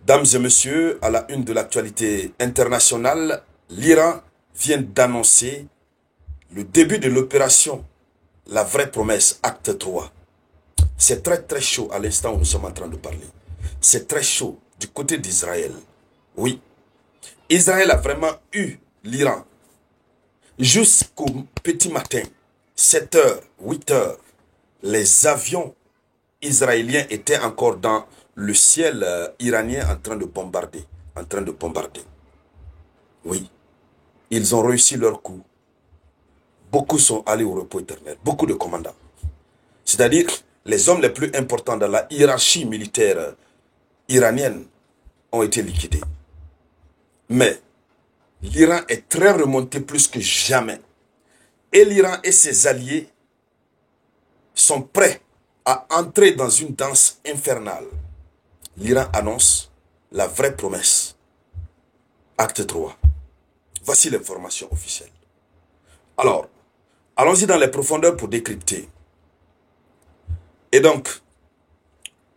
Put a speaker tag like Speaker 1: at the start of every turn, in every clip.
Speaker 1: Dames et messieurs, à la une de l'actualité internationale, l'Iran vient d'annoncer le début de l'opération La vraie promesse, acte 3. C'est très chaud à l'instant où nous sommes en train de parler. C'est très chaud du côté d'Israël. Oui, Israël a vraiment eu l'Iran jusqu'au petit matin, 7 heures, 8 heures. Les avions israéliens étaient encore dans le ciel iranien en train de bombarder. Oui, ils ont réussi leur coup. Beaucoup sont allés au repos éternel. Beaucoup de commandants. C'est-à-dire, les hommes les plus importants dans la hiérarchie militaire iranienne ont été liquidés. Mais l'Iran est très remonté plus que jamais. Et l'Iran et ses alliés sont prêts à entrer dans une danse infernale. L'Iran annonce la vraie promesse. Acte 3. Voici l'information officielle. Alors, allons-y dans les profondeurs pour décrypter. Et donc,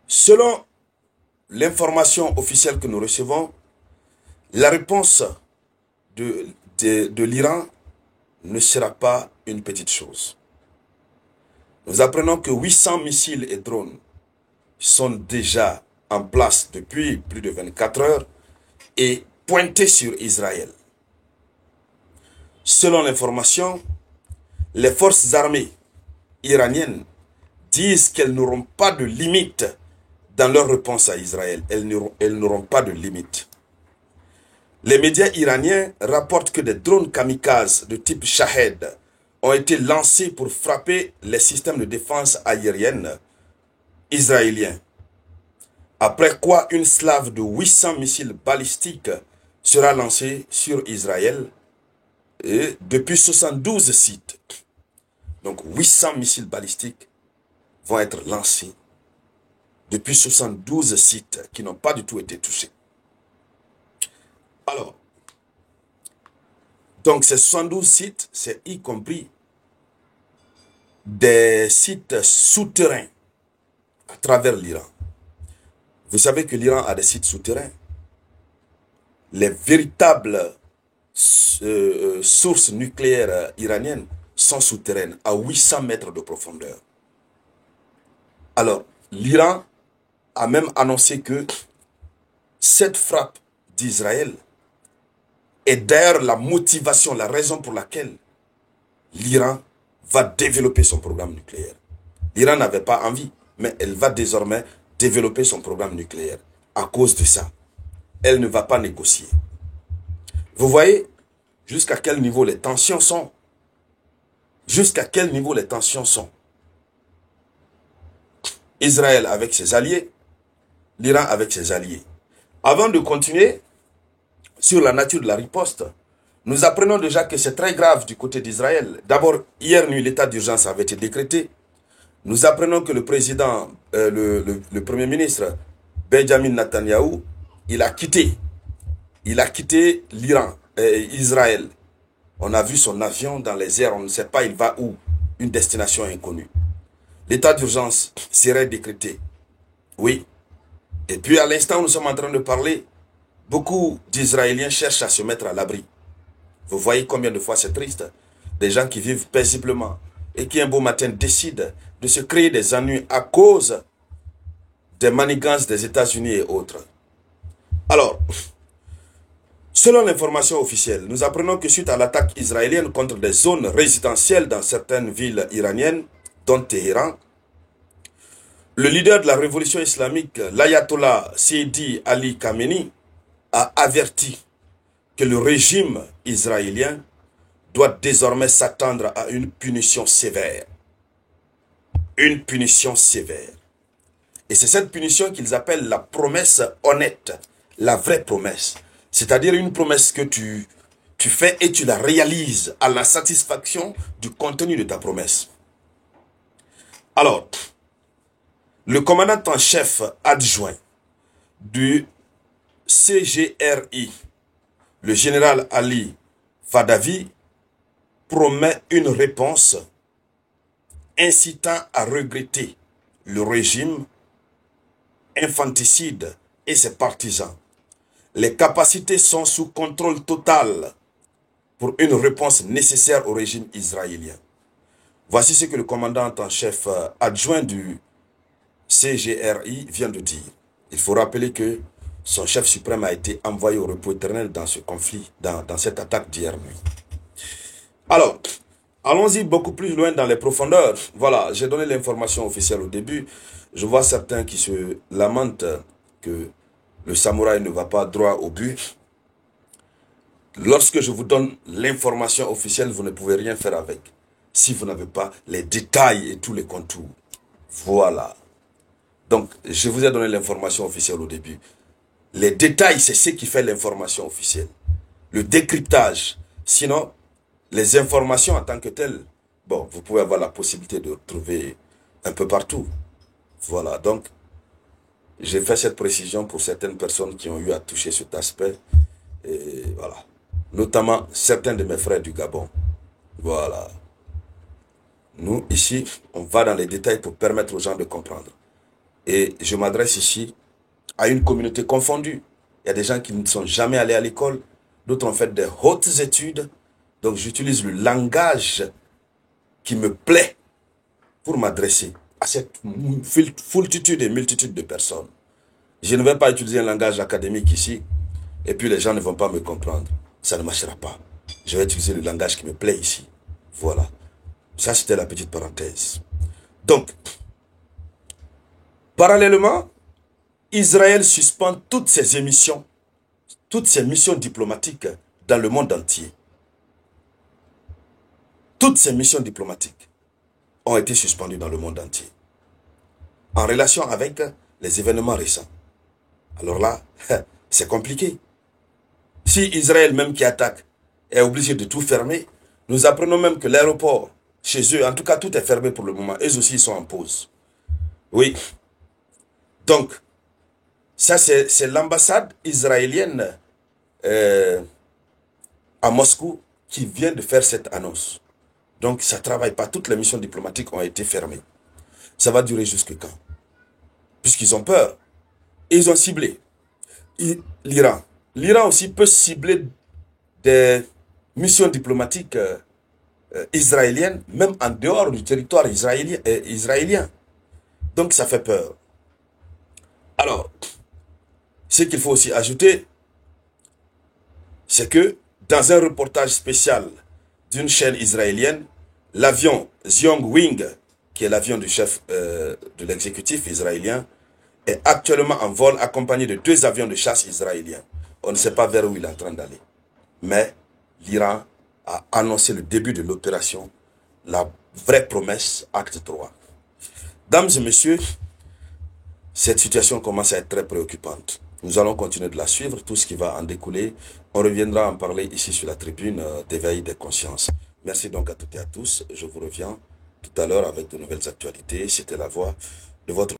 Speaker 1: selon l'information officielle que nous recevons, la réponse de l'Iran ne sera pas une petite chose. Nous apprenons que 800 missiles et drones sont déjà en place depuis plus de 24 heures et pointés sur Israël. Selon l'information, les forces armées iraniennes disent qu'elles n'auront pas de limite dans leur réponse à Israël. Elles n'auront pas de limite. Les médias iraniens rapportent que des drones kamikazes de type Shahed ont été lancés pour frapper les systèmes de défense aérienne israéliens. Après quoi, une slave de 800 missiles balistiques sera lancée sur Israël et depuis 72 sites. Donc 800 missiles balistiques vont être lancés depuis 72 sites qui n'ont pas du tout été touchés. Alors, donc ces 72 sites, c'est y compris des sites souterrains à travers l'Iran. Vous savez que l'Iran a des sites souterrains. Les véritables sources nucléaires iraniennes sont souterraines à 800 mètres de profondeur. Alors, l'Iran a même annoncé que cette frappe d'Israël est d'ailleurs la motivation, la raison pour laquelle l'Iran va développer son programme nucléaire. L'Iran n'avait pas envie, mais elle va désormais développer son programme nucléaire. À cause de ça, elle ne va pas négocier. Vous voyez jusqu'à quel niveau les tensions sont. Jusqu'à quel niveau les tensions sont. Israël avec ses alliés, l'Iran avec ses alliés. Avant de continuer sur la nature de la riposte, nous apprenons déjà que c'est très grave du côté d'Israël. D'abord, hier nuit, l'état d'urgence avait été décrété. Nous apprenons que le président, le premier ministre, Benjamin Netanyahou, il a quitté l'Iran, Israël. On a vu son avion dans les airs, on ne sait pas il va où, une destination inconnue. L'état d'urgence serait décrété. Oui. Et puis à l'instant où nous sommes en train de parler, beaucoup d'Israéliens cherchent à se mettre à l'abri. Vous voyez combien de fois c'est triste. Des gens qui vivent paisiblement et qui un beau matin décident de se créer des ennuis à cause des manigances des États-Unis et autres. Alors, selon l'information officielle, nous apprenons que suite à l'attaque israélienne contre des zones résidentielles dans certaines villes iraniennes, dont Téhéran, le leader de la révolution islamique, l'ayatollah Seydi Ali Khamenei, a averti que le régime israélien doit désormais s'attendre à une punition sévère. Une punition sévère. Et c'est cette punition qu'ils appellent la promesse honnête, la vraie promesse. C'est-à-dire une promesse que tu fais et tu la réalises à la satisfaction du contenu de ta promesse. Alors, le commandant en chef adjoint du CGRI, le général Ali Fadavi, promet une réponse incitant à regretter le régime infanticide et ses partisans. Les capacités sont sous contrôle total pour une réponse nécessaire au régime israélien. Voici ce que le commandant en chef adjoint du CGRI vient de dire. Il faut rappeler que son chef suprême a été envoyé au repos éternel dans ce conflit, dans cette attaque d'hier nuit. Alors, allons-y beaucoup plus loin dans les profondeurs. Voilà, j'ai donné l'information officielle au début. Je vois certains qui se lamentent que le samouraï ne va pas droit au but. Lorsque je vous donne l'information officielle, vous ne pouvez rien faire avec. Si vous n'avez pas les détails et tous les contours. Voilà. Donc, je vous ai donné l'information officielle au début. Les détails, c'est ce qui fait l'information officielle. Le décryptage. Sinon, les informations en tant que telles, bon, vous pouvez avoir la possibilité de retrouver un peu partout. Voilà, donc, j'ai fait cette précision pour certaines personnes qui ont eu à toucher cet aspect. Et voilà. Notamment certains de mes frères du Gabon. Voilà. Nous, ici, on va dans les détails pour permettre aux gens de comprendre. Et je m'adresse ici à une communauté confondue. Il y a des gens qui ne sont jamais allés à l'école. D'autres ont fait des hautes études. Donc, j'utilise le langage qui me plaît pour m'adresser à cette foultitude et multitude de personnes. Je ne vais pas utiliser un langage académique ici et puis les gens ne vont pas me comprendre. Ça ne marchera pas. Je vais utiliser le langage qui me plaît ici. Voilà. Ça, c'était la petite parenthèse. Donc, parallèlement, Israël suspend toutes ses missions diplomatiques dans le monde entier. Toutes ces missions diplomatiques ont été suspendues dans le monde entier. En relation avec les événements récents. Alors là, c'est compliqué. Si Israël même qui attaque est obligé de tout fermer, nous apprenons même que l'aéroport, chez eux, en tout cas tout est fermé pour le moment. Eux aussi ils sont en pause. Oui. Donc, ça c'est l'ambassade israélienne à Moscou qui vient de faire cette annonce. Donc, ça ne travaille pas. Toutes les missions diplomatiques ont été fermées. Ça va durer jusque quand? Puisqu'ils ont peur. Et ils ont ciblé l'Iran. L'Iran aussi peut cibler des missions diplomatiques israéliennes, même en dehors du territoire israélien. Donc, ça fait peur. Alors, ce qu'il faut aussi ajouter, c'est que dans un reportage spécial d'une chaîne israélienne, l'avion Xiong Wing, qui est l'avion du chef de l'exécutif israélien, est actuellement en vol accompagné de 2 avions de chasse israéliens. On ne sait pas vers où il est en train d'aller. Mais l'Iran a annoncé le début de l'opération, la vraie promesse, acte 3. Dames et messieurs, cette situation commence à être très préoccupante. Nous allons continuer de la suivre, tout ce qui va en découler. On reviendra en parler ici sur la tribune d'éveil des consciences. Merci donc à toutes et à tous. Je vous reviens tout à l'heure avec de nouvelles actualités. C'était la voix de votre